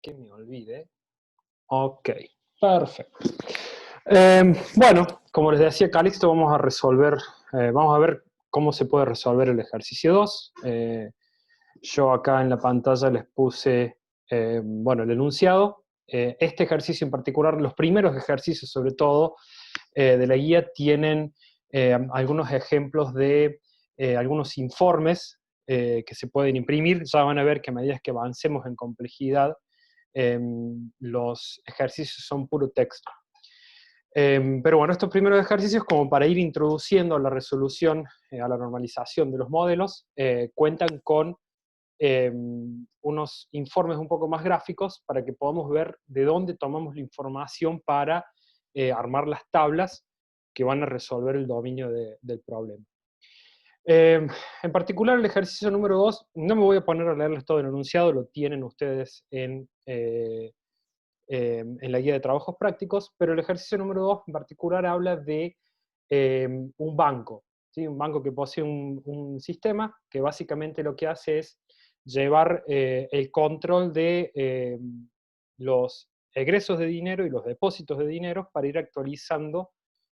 que me olvide. Ok, perfecto. Bueno, como les decía Calixto, vamos a resolver, vamos a ver cómo se puede resolver el ejercicio 2. Yo acá en la pantalla les puse, bueno, el enunciado. Este ejercicio en particular, los primeros ejercicios sobre todo de la guía tienen algunos ejemplos de algunos informes que se pueden imprimir. Ya van a ver que a medida que avancemos en complejidad, los ejercicios son puro texto. Pero bueno, estos primeros ejercicios, como para ir introduciendo a la resolución, a la normalización de los modelos, cuentan con unos informes un poco más gráficos para que podamos ver de dónde tomamos la información para armar las tablas que van a resolver el dominio del problema. En particular, el ejercicio número 2, no me voy a poner a leerles todo el enunciado, lo tienen ustedes en la guía de trabajos prácticos, pero el ejercicio número 2 en particular habla de un banco, ¿sí? Un banco que posee un sistema que básicamente lo que hace es llevar el control de los egresos de dinero y los depósitos de dinero para ir actualizando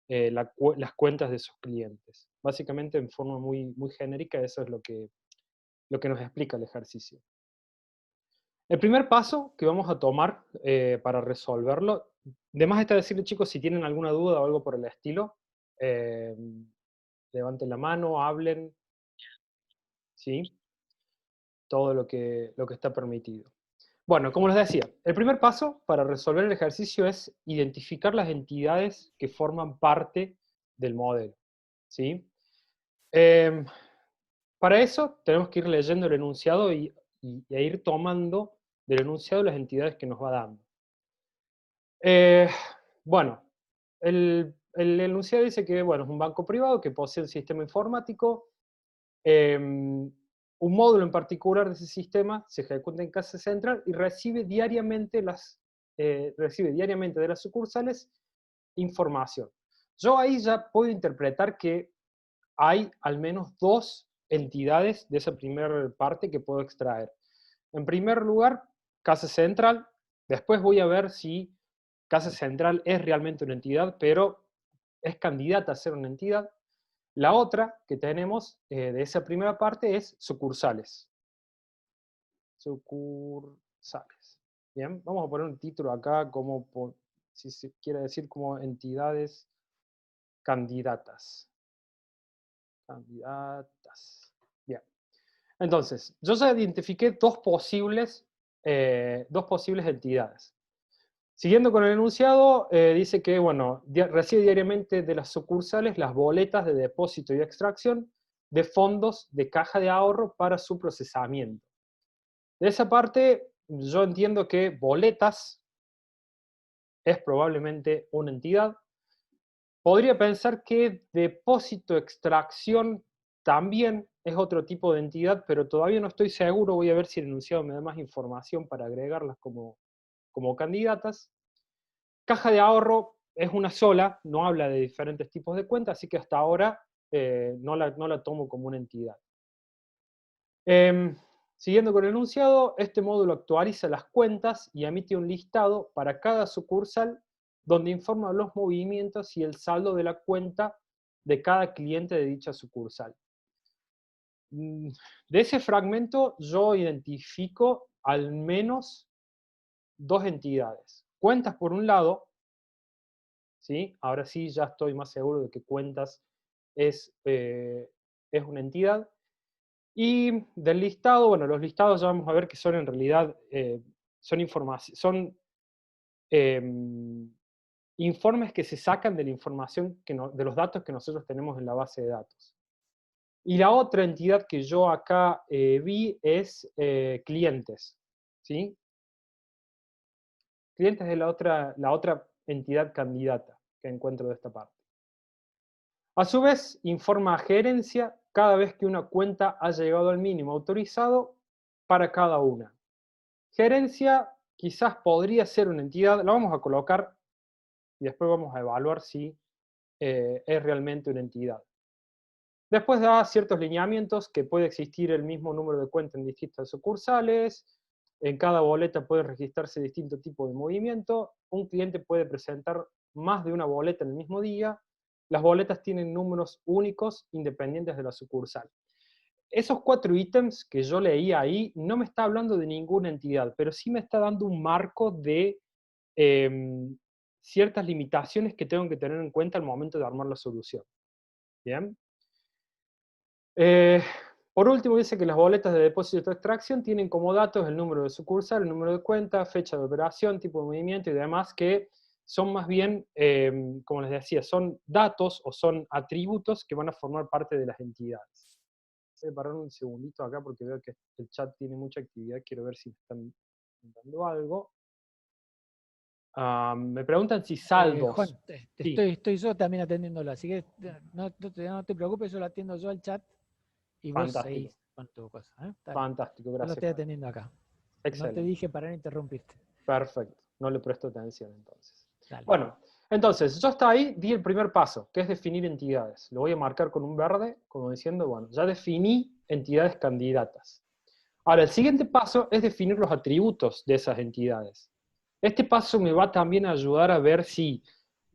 las cuentas de sus clientes. Básicamente en forma muy, muy genérica, eso es lo que nos explica el ejercicio. El primer paso que vamos a tomar para resolverlo, de más está decirle, chicos, si tienen alguna duda o algo por el estilo, eh, levanten la mano, hablen, ¿sí? Todo lo que está permitido. Bueno, como les decía, el primer paso para resolver el ejercicio es identificar las entidades que forman parte del modelo, ¿sí? Eh, para eso tenemos que ir leyendo el enunciado e ir tomando del enunciado las entidades que nos va dando. Bueno, el enunciado dice que bueno, es un banco privado que posee un sistema informático. Un módulo en particular de ese sistema se ejecuta en casa central y recibe diariamente de las sucursales información. Yo ahí ya puedo interpretar que hay al menos dos entidades de esa primera parte que puedo extraer. En primer lugar, casa central. Después voy a ver si casa central es realmente una entidad, pero es candidata a ser una entidad. La otra que tenemos de esa primera parte es sucursales. Sucursales. Bien, vamos a poner un título acá como, si se quiere decir, como entidades candidatas. Candidatas. Bien. Entonces, yo ya identifiqué dos posibles entidades. Siguiendo con el enunciado, dice que, bueno, recibe diariamente de las sucursales las boletas de depósito y extracción de fondos de caja de ahorro para su procesamiento. De esa parte, yo entiendo que boletas es probablemente una entidad. Podría pensar que depósito-extracción también es otro tipo de entidad, pero todavía no estoy seguro. Voy a ver si el enunciado me da más información para agregarlas como candidatas. Caja de ahorro es una sola, no habla de diferentes tipos de cuentas, así que hasta ahora no la tomo como una entidad. Siguiendo con el enunciado, este módulo actualiza las cuentas y emite un listado para cada sucursal donde informa los movimientos y el saldo de la cuenta de cada cliente de dicha sucursal. De ese fragmento yo identifico al menos dos entidades. Cuentas por un lado, ¿sí? Ahora sí ya estoy más seguro de que cuentas es una entidad. Y del listado, bueno, los listados ya vamos a ver que son en realidad, son informes que se sacan de la información, de los datos que nosotros tenemos en la base de datos. Y la otra entidad que yo acá vi es clientes, ¿sí? Clientes es la otra entidad candidata que encuentro de esta parte. A su vez, informa a gerencia cada vez que una cuenta ha llegado al mínimo autorizado para cada una. Gerencia quizás podría ser una entidad, la vamos a colocar y después vamos a evaluar si es realmente una entidad. Después da ciertos lineamientos, que puede existir el mismo número de cuentas en distintas sucursales, En cada boleta puede registrarse distinto tipo de movimiento. Un cliente puede presentar más de una boleta en el mismo día. Las boletas tienen números únicos independientes de la sucursal. Esos 4 ítems que yo leí ahí no me está hablando de ninguna entidad, pero sí me está dando un marco de ciertas limitaciones que tengo que tener en cuenta al momento de armar la solución. ¿Bien? Por último, dice que las boletas de depósito de extracción tienen como datos el número de sucursal, el número de cuenta, fecha de operación, tipo de movimiento y demás, que son más bien, como les decía, son datos o son atributos que van a formar parte de las entidades. Voy a parar un segundito acá porque veo que el chat tiene mucha actividad, quiero ver si me están preguntando algo. Me preguntan si saldos. Juan, Sí, estoy yo también atendiéndolo, así que no te preocupes, yo lo atiendo yo al chat y vos fantástico, seguís con tu cosa. Dale. fantástico, Yo lo gracias estoy Juan. atendiendo acá. No te Excelente. dije para no interrumpirte. Perfecto, no le presto atención entonces. Dale. Bueno, entonces, yo hasta ahí di el primer paso, que es definir entidades. Lo voy a marcar con un verde, como diciendo, bueno, ya definí entidades candidatas. Ahora, el siguiente paso es definir los atributos de esas entidades. Este paso me va también a ayudar a ver si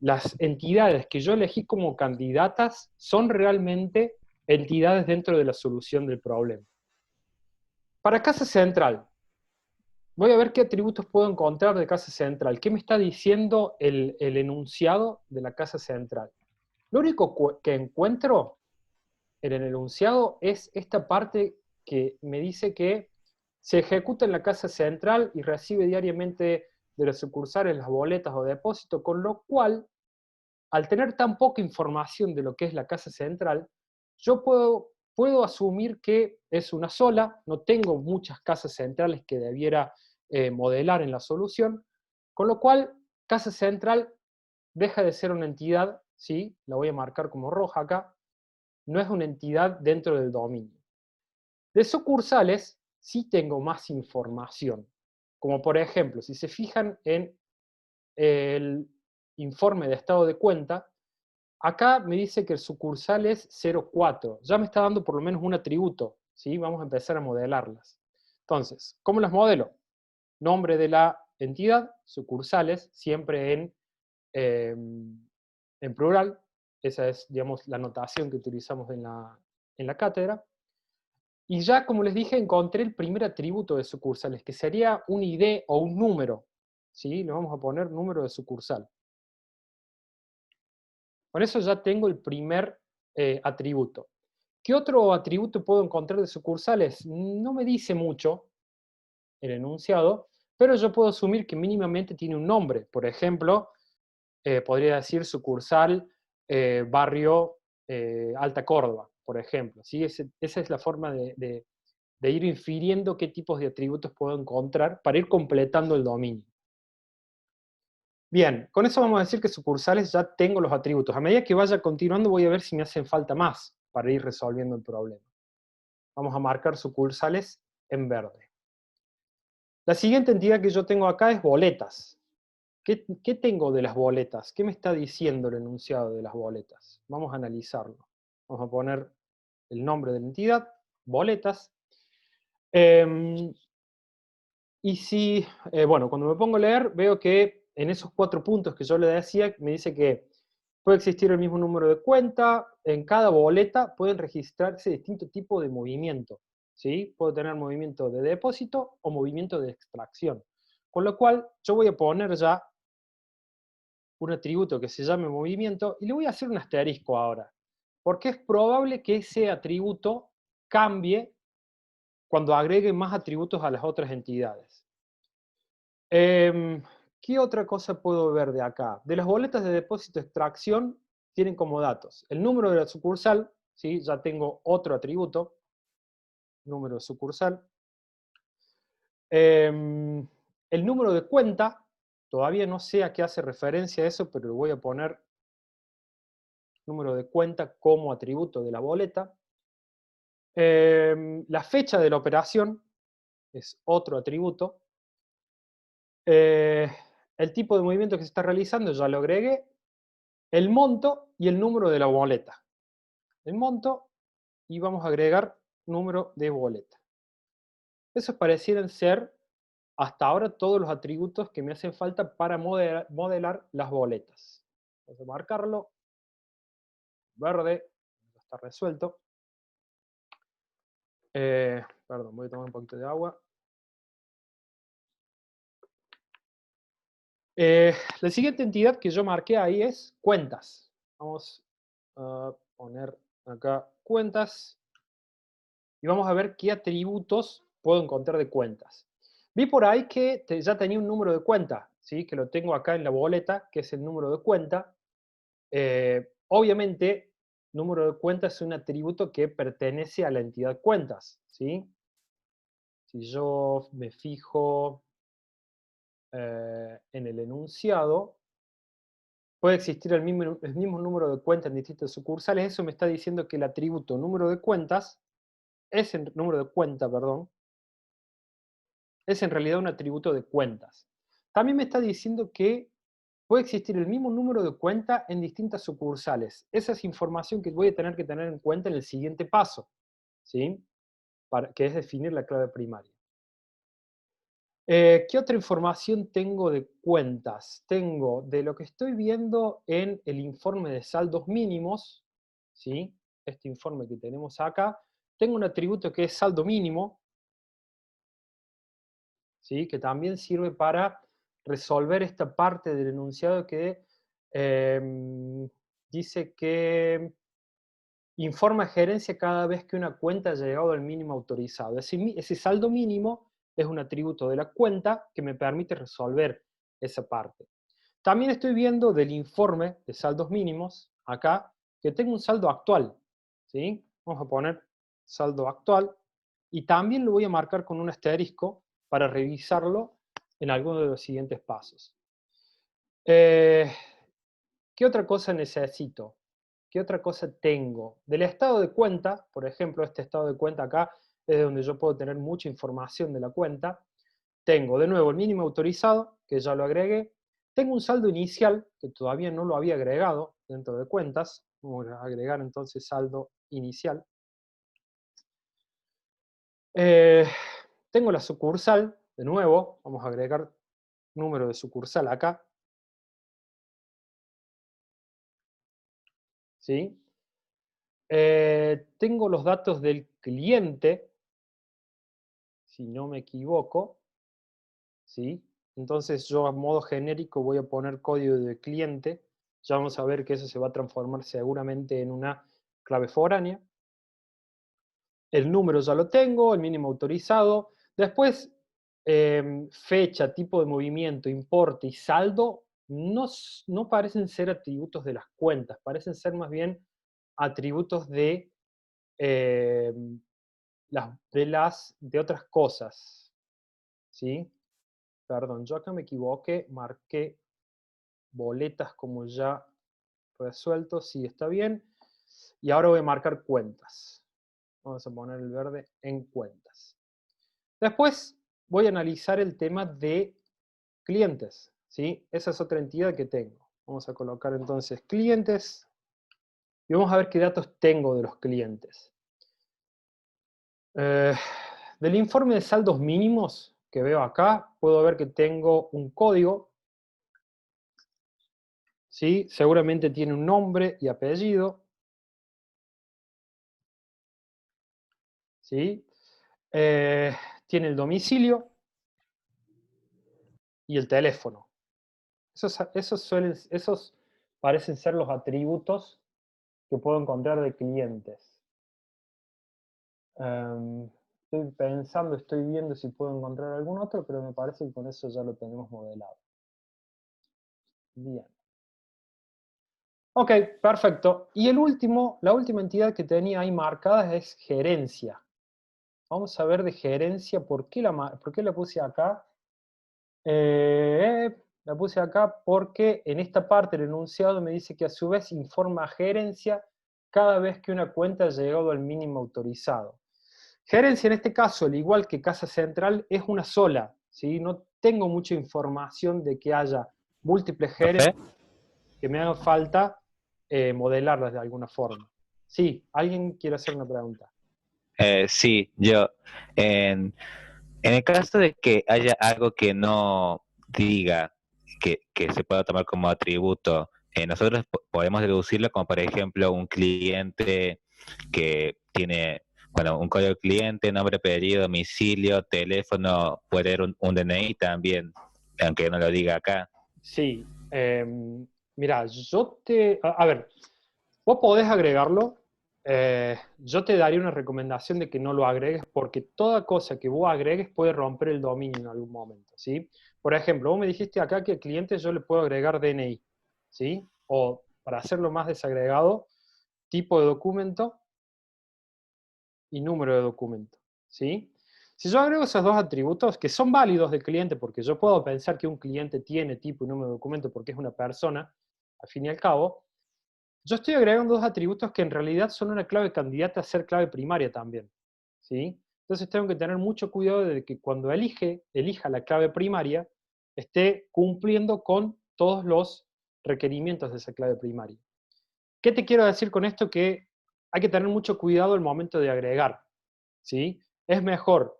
las entidades que yo elegí como candidatas son realmente entidades dentro de la solución del problema. Para Casa Central, voy a ver qué atributos puedo encontrar de casa central. ¿Qué me está diciendo el enunciado de la casa central? Lo único que encuentro en el enunciado es esta parte que me dice que se ejecuta en la casa central y recibe diariamente de los sucursales las boletas o depósitos, con lo cual, al tener tan poca información de lo que es la casa central, yo puedo asumir que es una sola, no tengo muchas casas centrales que debiera modelar en la solución, con lo cual casa central deja de ser una entidad, ¿sí? La voy a marcar como roja acá, no es una entidad dentro del dominio. De sucursales sí tengo más información, como por ejemplo, si se fijan en el informe de estado de cuenta, acá me dice que el sucursal es 04. Ya me está dando por lo menos un atributo, ¿sí? Vamos a empezar a modelarlas. Entonces, ¿cómo las modelo? Nombre de la entidad, sucursales, siempre en plural. Esa es, digamos, la notación que utilizamos en la cátedra. Y ya, como les dije, encontré el primer atributo de sucursales, que sería un ID o un número. ¿Sí? Le vamos a poner número de sucursal. Con eso ya tengo el primer atributo. ¿Qué otro atributo puedo encontrar de sucursales? No me dice mucho el enunciado, pero yo puedo asumir que mínimamente tiene un nombre. Por ejemplo, podría decir sucursal barrio Alta Córdoba, por ejemplo. ¿Sí? Esa es la forma de ir infiriendo qué tipos de atributos puedo encontrar para ir completando el dominio. Bien, con eso vamos a decir que sucursales ya tengo los atributos. A medida que vaya continuando voy a ver si me hacen falta más para ir resolviendo el problema. Vamos a marcar sucursales en verde. La siguiente entidad que yo tengo acá es boletas. ¿Qué tengo de las boletas? ¿Qué me está diciendo el enunciado de las boletas? Vamos a analizarlo. Vamos a poner el nombre de la entidad, boletas. Y si, bueno, cuando me pongo a leer, veo que en esos 4 puntos que yo le decía, me dice que puede existir el mismo número de cuenta, en cada boleta pueden registrarse distintos tipos de movimiento, ¿sí? Puedo tener movimiento de depósito o movimiento de extracción. Con lo cual, yo voy a poner ya un atributo que se llame movimiento y le voy a hacer un asterisco ahora, porque es probable que ese atributo cambie cuando agregue más atributos a las otras entidades. ¿Qué otra cosa puedo ver de acá? De las boletas de depósito de extracción tienen como datos el número de la sucursal, ¿sí? Ya tengo otro atributo, número de sucursal. El número de cuenta, todavía no sé a qué hace referencia eso, pero le voy a poner número de cuenta como atributo de la boleta. La fecha de la operación es otro atributo. El tipo de movimiento que se está realizando ya lo agregué. El monto y el número de la boleta. El monto y vamos a agregar número de boleta. Esos parecieran ser hasta ahora todos los atributos que me hacen falta para modelar las boletas. Vamos a marcarlo. Verde, ya está resuelto. Perdón, voy a tomar un poquito de agua. La siguiente entidad que yo marqué ahí es cuentas. Vamos a poner acá cuentas. Y vamos a ver qué atributos puedo encontrar de cuentas. Vi por ahí que ya tenía un número de cuenta, ¿sí? Que lo tengo acá en la boleta, que es el número de cuenta. Obviamente, número de cuenta es un atributo que pertenece a la entidad cuentas, ¿sí? Si yo me fijo en el enunciado, puede existir el mismo número de cuentas en distintas sucursales. Eso me está diciendo que el atributo número de cuentas, ese número de cuenta, perdón, es en realidad un atributo de cuentas. También me está diciendo que puede existir el mismo número de cuenta en distintas sucursales. Esa es información que voy a tener que tener en cuenta en el siguiente paso, ¿sí? Que es definir la clave primaria. ¿Qué otra información tengo de cuentas? Tengo de lo que estoy viendo en el informe de saldos mínimos, ¿sí? Este informe que tenemos acá. Tengo un atributo que es saldo mínimo, ¿sí? Que también sirve para resolver esta parte del enunciado que dice que informa a gerencia cada vez que una cuenta ha llegado al mínimo autorizado. Ese saldo mínimo es un atributo de la cuenta que me permite resolver esa parte. También estoy viendo del informe de saldos mínimos, acá, que tengo un saldo actual, ¿sí? Vamos a poner saldo actual, y también lo voy a marcar con un asterisco para revisarlo en alguno de los siguientes pasos. ¿Qué otra cosa necesito? ¿Qué otra cosa tengo? Del estado de cuenta, por ejemplo, este estado de cuenta acá es donde yo puedo tener mucha información de la cuenta. Tengo de nuevo el mínimo autorizado, que ya lo agregué. Tengo un saldo inicial, que todavía no lo había agregado dentro de cuentas. Vamos a agregar entonces saldo inicial. Tengo la sucursal, de nuevo, vamos a agregar número de sucursal acá. ¿Sí? Tengo los datos del cliente, si no me equivoco, ¿sí? Entonces yo a modo genérico voy a poner código de cliente. Ya vamos a ver que eso se va a transformar seguramente en una clave foránea. El número ya lo tengo, el mínimo autorizado. Después, fecha, tipo de movimiento, importe y saldo no parecen ser atributos de las cuentas, parecen ser más bien atributos de de otras cosas, ¿sí? Perdón, yo acá me equivoqué, marqué boletas como ya resuelto, sí, está bien. Y ahora voy a marcar cuentas. Vamos a poner el verde en cuentas. Después voy a analizar el tema de clientes, ¿sí? Esa es otra entidad que tengo. Vamos a colocar entonces clientes y vamos a ver qué datos tengo de los clientes. Del informe de saldos mínimos que veo acá, puedo ver que tengo un código, ¿sí? Seguramente tiene un nombre y apellido, ¿sí? Tiene el domicilio y el teléfono. Esos parecen ser los atributos que puedo encontrar de clientes. Estoy pensando, estoy viendo si puedo encontrar algún otro, pero me parece que con eso ya lo tenemos modelado. Bien. Ok, perfecto. Y la última entidad que tenía ahí marcada es gerencia. Vamos a ver de gerencia, ¿por qué la puse acá? La puse acá porque en esta parte del enunciado me dice que a su vez informa a gerencia cada vez que una cuenta ha llegado al mínimo autorizado. Gerencia en este caso, al igual que casa central, es una sola, ¿sí? No tengo mucha información de que haya múltiples Profe, gerencias que me haga falta modelarlas de alguna forma. Sí, ¿alguien quiere hacer una pregunta? sí, yo. En, En el caso de que haya algo que no diga que se pueda tomar como atributo, nosotros podemos deducirlo como, por ejemplo, un cliente que tiene, bueno, un código cliente, nombre, apellido, domicilio, teléfono, puede ser un DNI también, aunque no lo diga acá. Sí, mira, a ver, vos podés agregarlo, yo te daría una recomendación de que no lo agregues porque toda cosa que vos agregues puede romper el dominio en algún momento, ¿sí? Por ejemplo, vos me dijiste acá que al cliente yo le puedo agregar DNI, ¿sí? O para hacerlo más desagregado, tipo de documento y número de documento, ¿sí? Si yo agrego esos dos atributos, que son válidos del cliente, porque yo puedo pensar que un cliente tiene tipo y número de documento porque es una persona, al fin y al cabo, yo estoy agregando dos atributos que en realidad son una clave candidata a ser clave primaria también, ¿sí? Entonces tengo que tener mucho cuidado de que cuando elija la clave primaria, esté cumpliendo con todos los requerimientos de esa clave primaria. ¿Qué te quiero decir con esto? Que hay que tener mucho cuidado al momento de agregar, ¿sí? Es mejor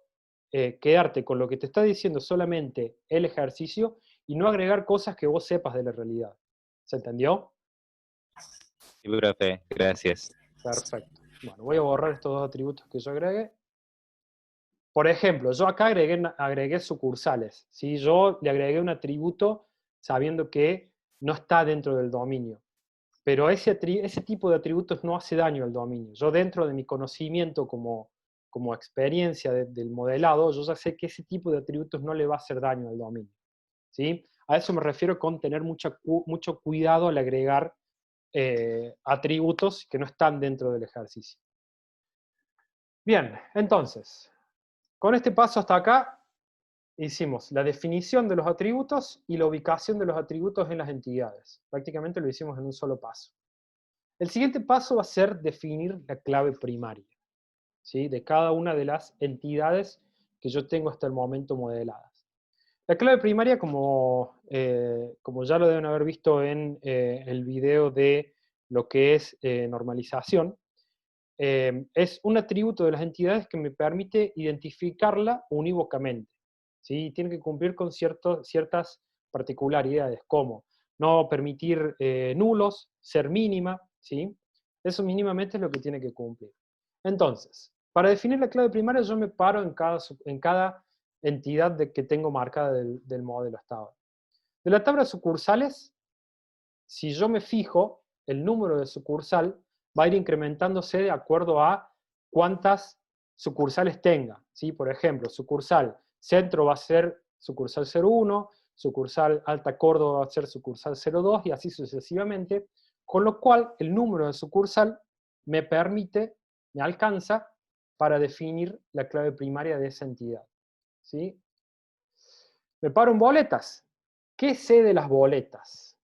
quedarte con lo que te está diciendo solamente el ejercicio y no agregar cosas que vos sepas de la realidad. ¿Se entendió? Sí, profe, gracias. Perfecto. Bueno, voy a borrar estos dos atributos que yo agregué. Por ejemplo, yo acá agregué sucursales, ¿sí? Yo le agregué un atributo sabiendo que no está dentro del dominio. Pero ese tipo de atributos no hace daño al dominio. Yo dentro de mi conocimiento como experiencia del modelado, yo ya sé que ese tipo de atributos no le va a hacer daño al dominio, ¿sí? A eso me refiero con tener mucho cuidado al agregar atributos que no están dentro del ejercicio. Bien, entonces, con este paso hasta acá, hicimos la definición de los atributos y la ubicación de los atributos en las entidades. Prácticamente lo hicimos en un solo paso. El siguiente paso va a ser definir la clave primaria, ¿sí? De cada una de las entidades que yo tengo hasta el momento modeladas. La clave primaria, como ya lo deben haber visto en el video de lo que es normalización, es un atributo de las entidades que me permite identificarla unívocamente, ¿sí? Tiene que cumplir con ciertas particularidades, como no permitir nulos, ser mínima, ¿sí? Eso mínimamente es lo que tiene que cumplir. Entonces, para definir la clave primaria yo me paro en cada entidad que tengo marcada del modelo hasta ahora. De la tabla de sucursales, si yo me fijo, el número de sucursal va a ir incrementándose de acuerdo a cuántas sucursales tenga, ¿sí? Por ejemplo, sucursal centro va a ser sucursal 01, sucursal Alta Córdoba va a ser sucursal 02 y así sucesivamente, con lo cual el número de sucursal me alcanza para definir la clave primaria de esa entidad, ¿sí? Me paro en boletas. ¿Qué sé de las boletas?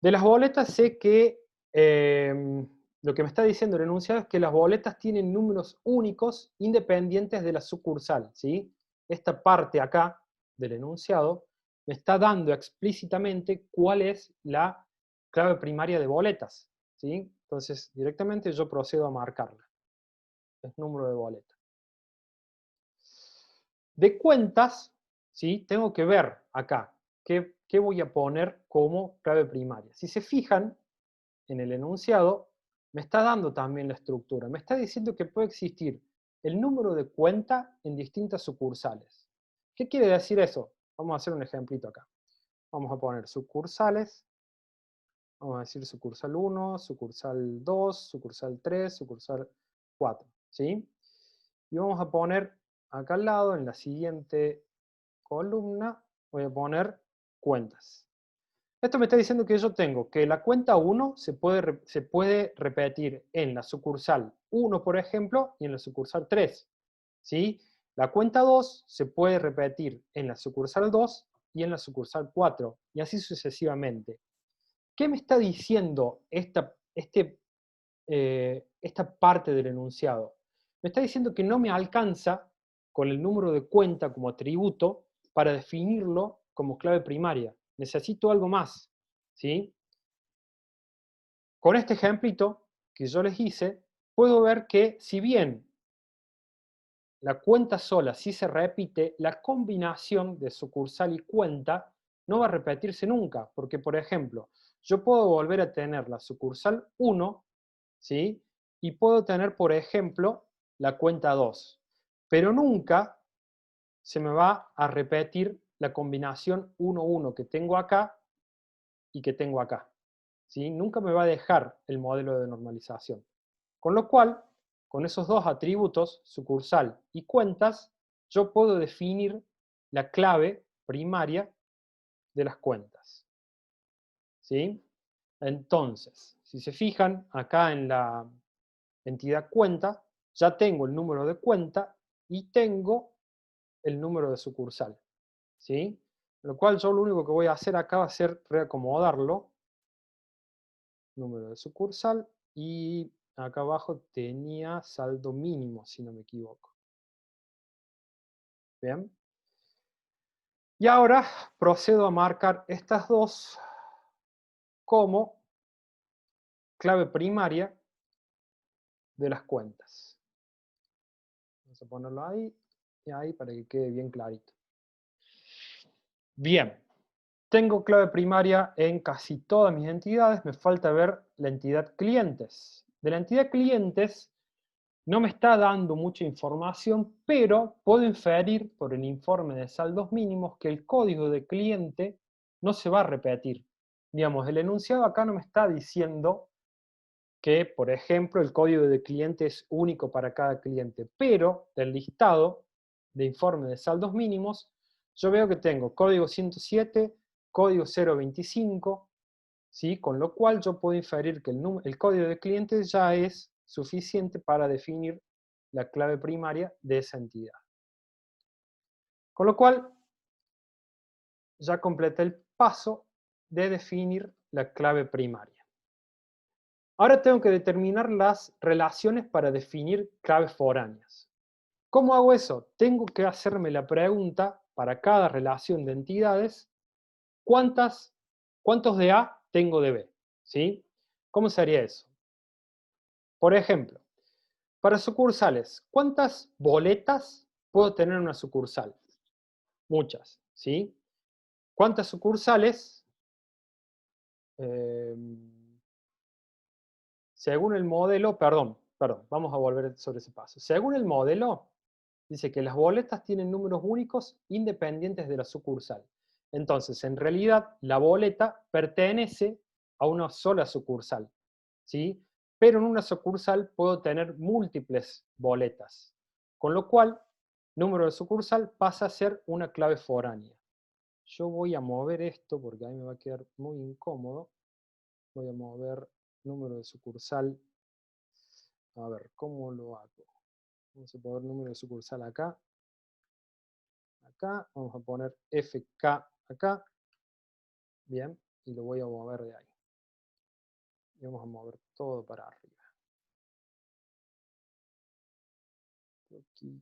De las boletas sé que lo que me está diciendo el enunciado es que las boletas tienen números únicos independientes de la sucursal, ¿sí? Esta parte acá del enunciado me está dando explícitamente cuál es la clave primaria de boletas, ¿sí? Entonces, directamente yo procedo a marcarla. Es número de boleta. De cuentas, ¿sí? Tengo que ver acá qué voy a poner como clave primaria. Si se fijan, en el enunciado, me está dando también la estructura. Me está diciendo que puede existir el número de cuenta en distintas sucursales. ¿Qué quiere decir eso? Vamos a hacer un ejemplito acá. Vamos a poner sucursales. Vamos a decir sucursal 1, sucursal 2, sucursal 3, sucursal 4. ¿Sí? Y vamos a poner acá al lado, en la siguiente columna, voy a poner cuentas. Esto me está diciendo que yo tengo que la cuenta 1 se puede repetir en la sucursal 1, por ejemplo, y en la sucursal 3. ¿Sí? La cuenta 2 se puede repetir en la sucursal 2 y en la sucursal 4, y así sucesivamente. ¿Qué me está diciendo esta parte del enunciado? Me está diciendo que no me alcanza con el número de cuenta como atributo para definirlo como clave primaria. Necesito algo más, ¿sí? Con este ejemplito que yo les hice, puedo ver que si bien la cuenta sola, si se repite, la combinación de sucursal y cuenta no va a repetirse nunca, porque, por ejemplo, yo puedo volver a tener la sucursal 1, ¿sí? Y puedo tener, por ejemplo, la cuenta 2, pero nunca se me va a repetir la combinación 1-1 que tengo acá y que tengo acá, ¿sí? Nunca me va a dejar el modelo de normalización. Con lo cual, con esos dos atributos, sucursal y cuentas, yo puedo definir la clave primaria de las cuentas, ¿sí? Entonces, si se fijan, acá en la entidad cuenta, ya tengo el número de cuenta y tengo el número de sucursal, ¿sí? Lo cual yo lo único que voy a hacer acá va a ser reacomodarlo, número de sucursal, y acá abajo tenía saldo mínimo, si no me equivoco. Bien. Y ahora procedo a marcar estas dos como clave primaria de las cuentas. Vamos a ponerlo ahí y ahí para que quede bien clarito. Bien, tengo clave primaria en casi todas mis entidades, me falta ver la entidad clientes. De la entidad clientes no me está dando mucha información, pero puedo inferir por el informe de saldos mínimos que el código de cliente no se va a repetir. Digamos, el enunciado acá no me está diciendo que, por ejemplo, el código de cliente es único para cada cliente, pero del listado de informe de saldos mínimos, yo veo que tengo código 107, código 025, ¿sí? Con lo cual yo puedo inferir que el código de cliente ya es suficiente para definir la clave primaria de esa entidad. Con lo cual, ya completé el paso de definir la clave primaria. Ahora tengo que determinar las relaciones para definir claves foráneas. ¿Cómo hago eso? Tengo que hacerme la pregunta para cada relación de entidades, ¿cuántos de A tengo de B? ¿Sí? ¿Cómo sería eso? Por ejemplo, para sucursales, ¿cuántas boletas puedo tener en una sucursal? Muchas, ¿sí? ¿Cuántas sucursales? Según el modelo, perdón, vamos a volver sobre ese paso. Según el modelo, dice que las boletas tienen números únicos independientes de la sucursal. Entonces, en realidad, la boleta pertenece a una sola sucursal, ¿sí? Pero en una sucursal puedo tener múltiples boletas, con lo cual, número de sucursal pasa a ser una clave foránea. Yo voy a mover esto porque ahí me va a quedar muy incómodo. Voy a mover número de sucursal. A ver, ¿cómo lo hago? Vamos a poner número de sucursal acá. Acá, vamos a poner FK acá. Bien, y lo voy a mover de ahí. Y vamos a mover todo para arriba. Aquí.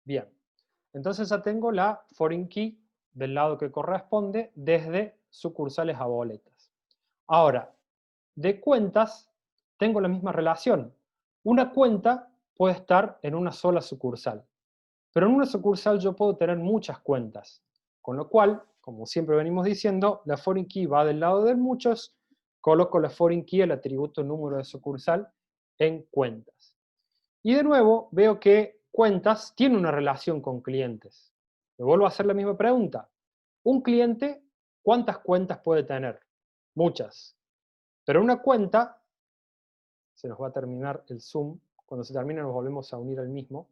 Bien, entonces ya tengo la foreign key del lado que corresponde desde sucursales a boletas. Ahora, de cuentas tengo la misma relación. Una cuenta puede estar en una sola sucursal, pero en una sucursal yo puedo tener muchas cuentas, con lo cual, como siempre venimos diciendo, la foreign key va del lado de muchos, coloco la foreign key, el atributo número de sucursal, en cuentas. Y de nuevo veo que cuentas tiene una relación con clientes. Me vuelvo a hacer la misma pregunta. Un cliente, ¿cuántas cuentas puede tener? Muchas. Pero una cuenta, se nos va a terminar el zoom, cuando se termine nos volvemos a unir al mismo,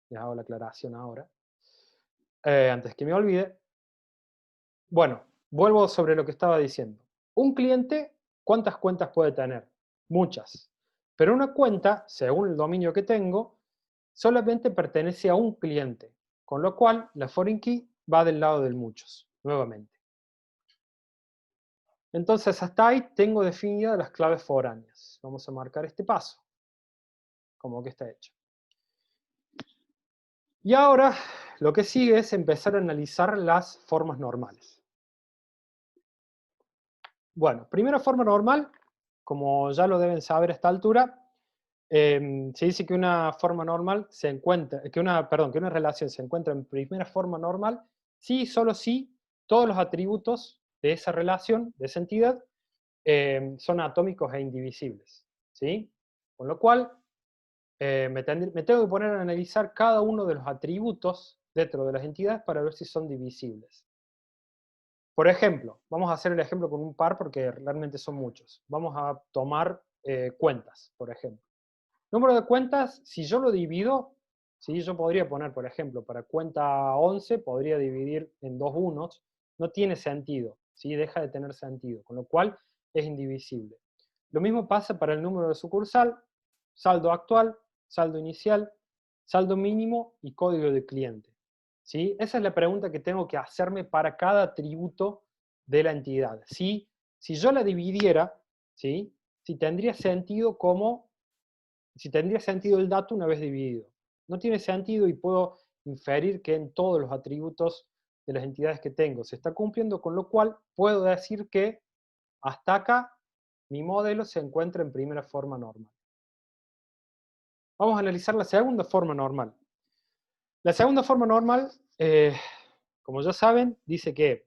les hago la aclaración ahora, antes que me olvide. Bueno, vuelvo sobre lo que estaba diciendo. Un cliente, ¿cuántas cuentas puede tener? Muchas. Pero una cuenta, según el dominio que tengo, solamente pertenece a un cliente, con lo cual la foreign key va del lado del muchos, nuevamente. Entonces, hasta ahí tengo definidas las claves foráneas. Vamos a marcar este paso, como que está hecho. Y ahora, lo que sigue es empezar a analizar las formas normales. Bueno, primera forma normal, como ya lo deben saber a esta altura, se dice que una forma normal se encuentra, que una relación se encuentra en primera forma normal si y solo si todos los atributos de esa relación, de esa entidad, son atómicos e indivisibles, ¿sí? Con lo cual, me tengo que poner a analizar cada uno de los atributos dentro de las entidades para ver si son divisibles. Por ejemplo, vamos a hacer el ejemplo con un par porque realmente son muchos. Vamos a tomar cuentas, por ejemplo. Número de cuentas, si yo lo divido, ¿sí? Yo podría poner, por ejemplo, para cuenta 11, podría dividir en dos unos, no tiene sentido, ¿sí? Deja de tener sentido, con lo cual es indivisible. Lo mismo pasa para el número de sucursal, saldo actual, saldo inicial, saldo mínimo y código de cliente, ¿sí? Esa es la pregunta que tengo que hacerme para cada atributo de la entidad. Si yo la dividiera, ¿sí? Si tendría sentido el dato una vez dividido. No tiene sentido y puedo inferir que en todos los atributos de las entidades que tengo se está cumpliendo, con lo cual puedo decir que hasta acá mi modelo se encuentra en primera forma normal. Vamos a analizar la segunda forma normal. La segunda forma normal, como ya saben, dice que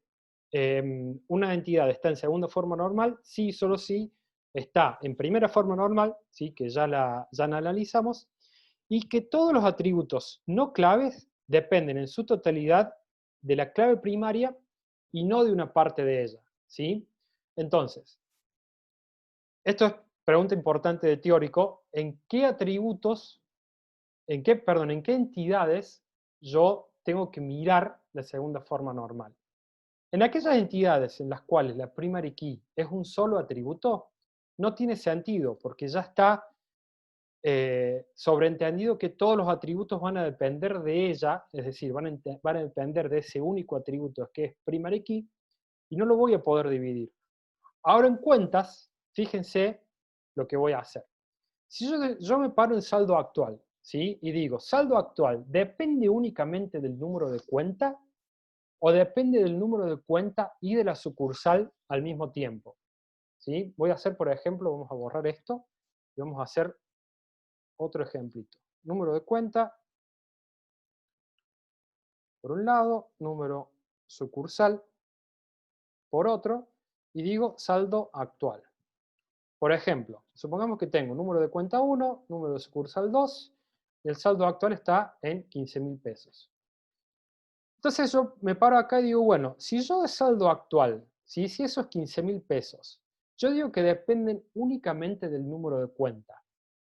una entidad está en segunda forma normal si y solo si está en primera forma normal, ¿sí? Que ya la analizamos, y que todos los atributos no claves dependen en su totalidad de la clave primaria y no de una parte de ella, ¿sí? Entonces, esto es pregunta importante de teórico, ¿en qué atributos, en qué entidades yo tengo que mirar la segunda forma normal? En aquellas entidades en las cuales la primary key es un solo atributo, no tiene sentido, porque ya está sobreentendido que todos los atributos van a depender de ella, es decir, van a depender de ese único atributo que es primary key, y no lo voy a poder dividir. Ahora en cuentas, fíjense lo que voy a hacer. Si yo me paro en saldo actual, ¿sí? Y digo, saldo actual, ¿depende únicamente del número de cuenta? ¿O depende del número de cuenta y de la sucursal al mismo tiempo? ¿Sí? Voy a hacer, por ejemplo, vamos a borrar esto, y vamos a hacer otro ejemplito. Número de cuenta, por un lado, número sucursal, por otro, y digo saldo actual. Por ejemplo, supongamos que tengo número de cuenta 1, número de sucursal 2, y el saldo actual está en 15.000 pesos. Entonces yo me paro acá y digo, bueno, si yo de saldo actual, si esos 15.000 pesos, yo digo que dependen únicamente del número de cuenta,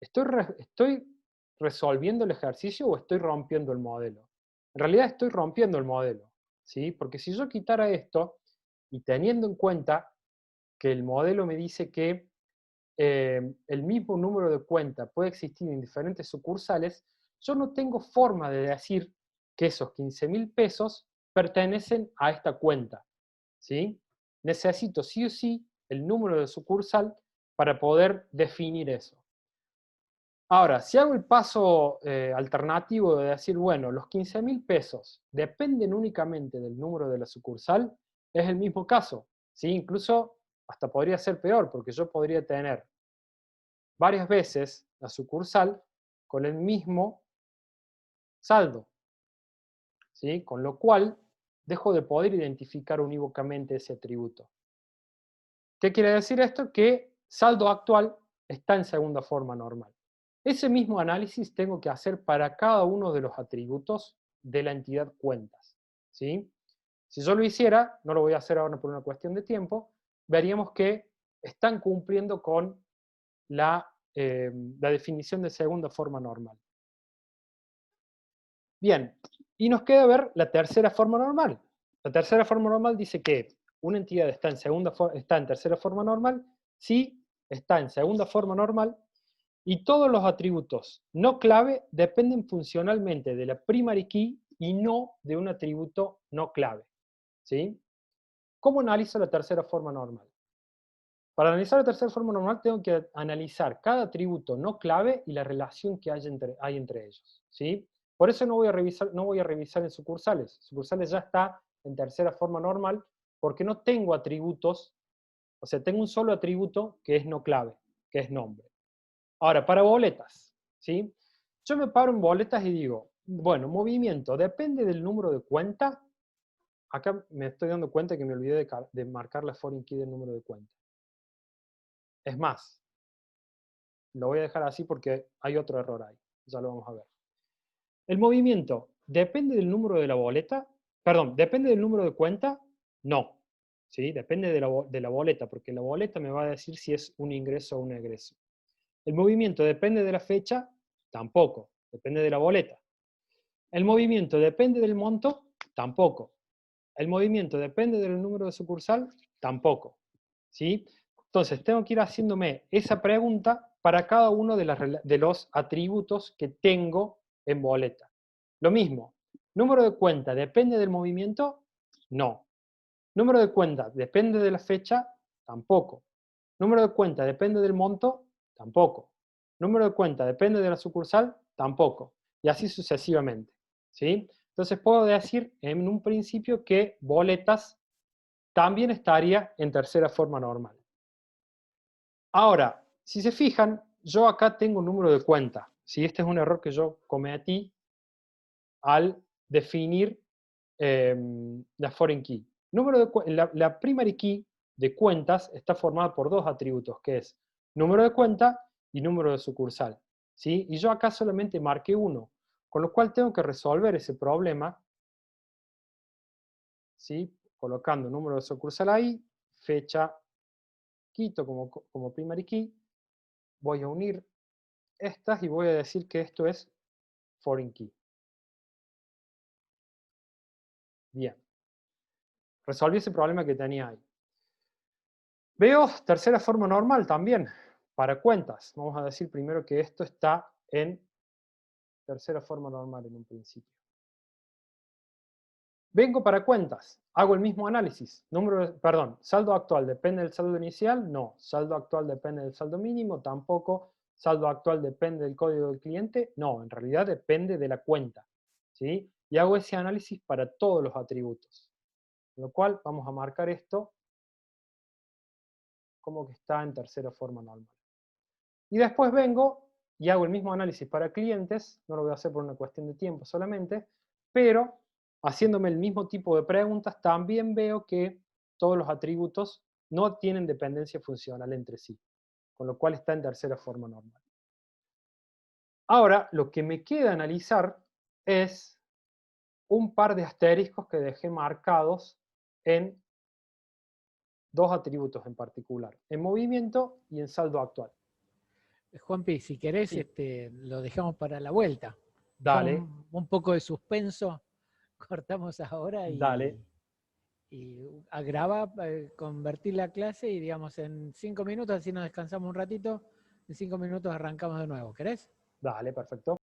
¿estoy resolviendo el ejercicio o estoy rompiendo el modelo? En realidad estoy rompiendo el modelo, ¿sí? Porque si yo quitara esto, y teniendo en cuenta que el modelo me dice que el mismo número de cuenta puede existir en diferentes sucursales, yo no tengo forma de decir que esos 15.000 pesos pertenecen a esta cuenta, ¿sí? Necesito sí o sí el número de sucursal para poder definir eso. Ahora, si hago el paso alternativo de decir, bueno, los 15.000 pesos dependen únicamente del número de la sucursal, es el mismo caso, ¿sí? Incluso hasta podría ser peor, porque yo podría tener varias veces la sucursal con el mismo saldo, ¿sí? Con lo cual dejo de poder identificar unívocamente ese atributo. ¿Qué quiere decir esto? Que saldo actual está en segunda forma normal. Ese mismo análisis tengo que hacer para cada uno de los atributos de la entidad cuentas, ¿sí? Si yo lo hiciera, no lo voy a hacer ahora por una cuestión de tiempo, veríamos que están cumpliendo con la definición de segunda forma normal. Bien, y nos queda ver la tercera forma normal. La tercera forma normal dice que una entidad está en tercera forma normal si está en segunda forma normal y todos los atributos no clave dependen funcionalmente de la primary key y no de un atributo no clave, ¿sí? ¿Cómo analizo la tercera forma normal? Para analizar la tercera forma normal tengo que analizar cada atributo no clave y la relación que hay entre ellos, ¿sí? Por eso no voy a revisar en sucursales. Sucursales ya está en tercera forma normal porque no tengo atributos O sea, tengo un solo atributo que es no clave, que es nombre. Ahora, para boletas, ¿sí? Yo me paro en boletas y digo, bueno, movimiento, depende del número de cuenta. Acá me estoy dando cuenta que me olvidé de marcar la foreign key del número de cuenta. Es más, lo voy a dejar así porque hay otro error ahí. Ya lo vamos a ver. El movimiento, ¿depende del número de la boleta? Perdón, ¿depende del número de cuenta? No. ¿Sí? Depende de la boleta, porque la boleta me va a decir si es un ingreso o un egreso. El movimiento depende de la fecha, tampoco, depende de la boleta. El movimiento depende del monto, tampoco. El movimiento depende del número de sucursal, tampoco. ¿Sí? Entonces, tengo que ir haciéndome esa pregunta para cada uno de los atributos que tengo en boleta. Lo mismo, ¿número de cuenta depende del movimiento? No. ¿Número de cuenta depende de la fecha? Tampoco. ¿Número de cuenta depende del monto? Tampoco. ¿Número de cuenta depende de la sucursal? Tampoco. Y así sucesivamente. ¿Sí? Entonces puedo decir en un principio que boletas también estaría en tercera forma normal. Ahora, si se fijan, yo acá tengo un número de cuenta. ¿Sí? Este es un error que yo cometí al definir la foreign key. La primary key de cuentas está formada por dos atributos, que es número de cuenta y número de sucursal. ¿Sí? Y yo acá solamente marqué uno, con lo cual tengo que resolver ese problema, ¿sí? Colocando número de sucursal ahí, fecha, quito como primary key, voy a unir estas y voy a decir que esto es foreign key. Bien. Resolví ese problema que tenía ahí. Veo tercera forma normal también, para cuentas. Vamos a decir primero que esto está en tercera forma normal en un principio. Vengo para cuentas, hago el mismo análisis. Saldo actual depende del saldo inicial, no. Saldo actual depende del saldo mínimo, tampoco. Saldo actual depende del código del cliente, no. En realidad depende de la cuenta. ¿Sí? Y hago ese análisis para todos los atributos. Con lo cual vamos a marcar esto como que está en tercera forma normal. Y después vengo y hago el mismo análisis para clientes, no lo voy a hacer por una cuestión de tiempo solamente, pero haciéndome el mismo tipo de preguntas, también veo que todos los atributos no tienen dependencia funcional entre sí, con lo cual está en tercera forma normal. Ahora, lo que me queda analizar es un par de asteriscos que dejé marcados en dos atributos en particular, en movimiento y en saldo actual. Juanpi, si querés, Sí. lo dejamos para la vuelta. Dale, Un poco de suspenso, cortamos ahora dale. y graba, convertir la clase y digamos en 5 minutos, así nos descansamos un ratito, en 5 minutos arrancamos de nuevo. ¿Querés? Dale, perfecto.